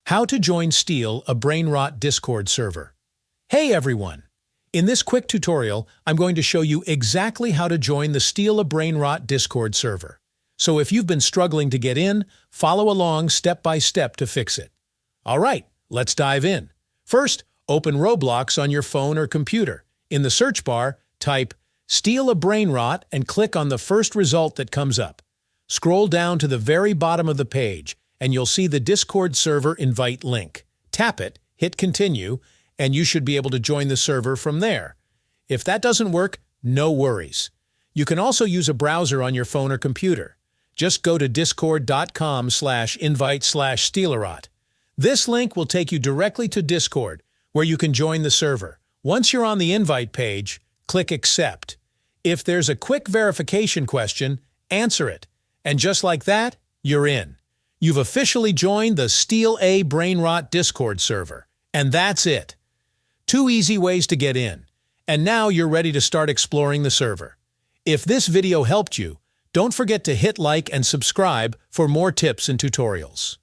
How to join Steal a Brainrot Discord server. Hey everyone! In this quick tutorial, I'm going to show you exactly how to join the Steal a Brainrot Discord server. So if you've been struggling to get in, follow along step by step to fix it. Alright, let's dive in. First, open Roblox on your phone or computer. In the search bar, type Steal a Brainrot and click on the first result that comes up. Scroll down to the very bottom of the page, and you'll see the Discord server invite link. Tap it, hit continue, and you should be able to join the server from there. If that doesn't work, no worries. You can also use a browser on your phone or computer. Just go to discord.com/invite/stealerot. This link will take you directly to Discord, where you can join the server. Once you're on the invite page, click Accept. If there's a quick verification question, answer it. And just like that, you're in. You've officially joined the Steal a Brainrot Discord server. And that's it. 2 easy ways to get in. And now you're ready to start exploring the server. If this video helped you, don't forget to hit like and subscribe for more tips and tutorials.